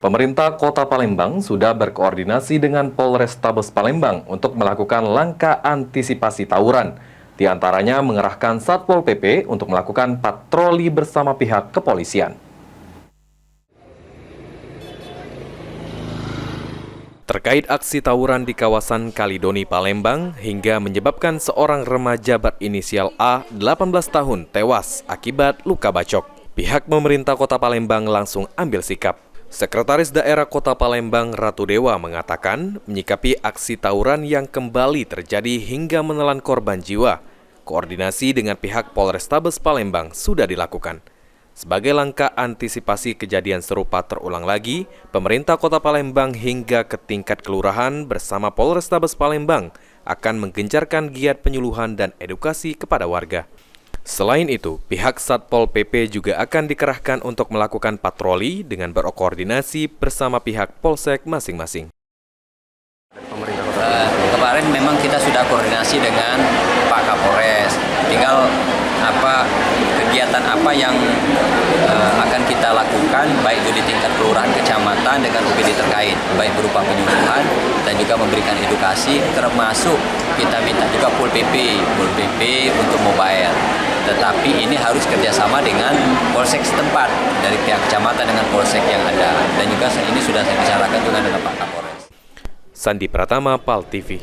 Pemerintah Kota Palembang sudah berkoordinasi dengan Polrestabes Palembang untuk melakukan langkah antisipasi tawuran. Di antaranya mengerahkan Satpol PP untuk melakukan patroli bersama pihak kepolisian. Terkait aksi tawuran di kawasan Kalidoni, Palembang, hingga menyebabkan seorang remaja berinisial A, 18 tahun, tewas akibat luka bacok. Pihak pemerintah Kota Palembang langsung ambil sikap. Sekretaris Daerah Kota Palembang Ratu Dewa mengatakan menyikapi aksi tawuran yang kembali terjadi hingga menelan korban jiwa, koordinasi dengan pihak Polrestabes Palembang sudah dilakukan. Sebagai langkah antisipasi kejadian serupa terulang lagi, pemerintah Kota Palembang hingga ke tingkat kelurahan bersama Polrestabes Palembang akan menggencarkan giat penyuluhan dan edukasi kepada warga. Selain itu, pihak Satpol PP juga akan dikerahkan untuk melakukan patroli dengan berkoordinasi bersama pihak polsek masing-masing. Kemarin memang kita sudah koordinasi dengan Pak Kapolres. Tinggal kegiatan apa yang akan kita lakukan, baik itu di tingkat kelurahan, kecamatan dengan UPD terkait, baik berupa penyuluhan dan juga memberikan edukasi, termasuk kita minta juga Pol PP untuk mobile. Tetapi ini harus kerjasama dengan polsek setempat, dari pihak kecamatan dengan polsek yang ada. Dan juga ini sudah saya bicarakan juga dengan Pak Kapolres. Sandi Pratama, PAL TV.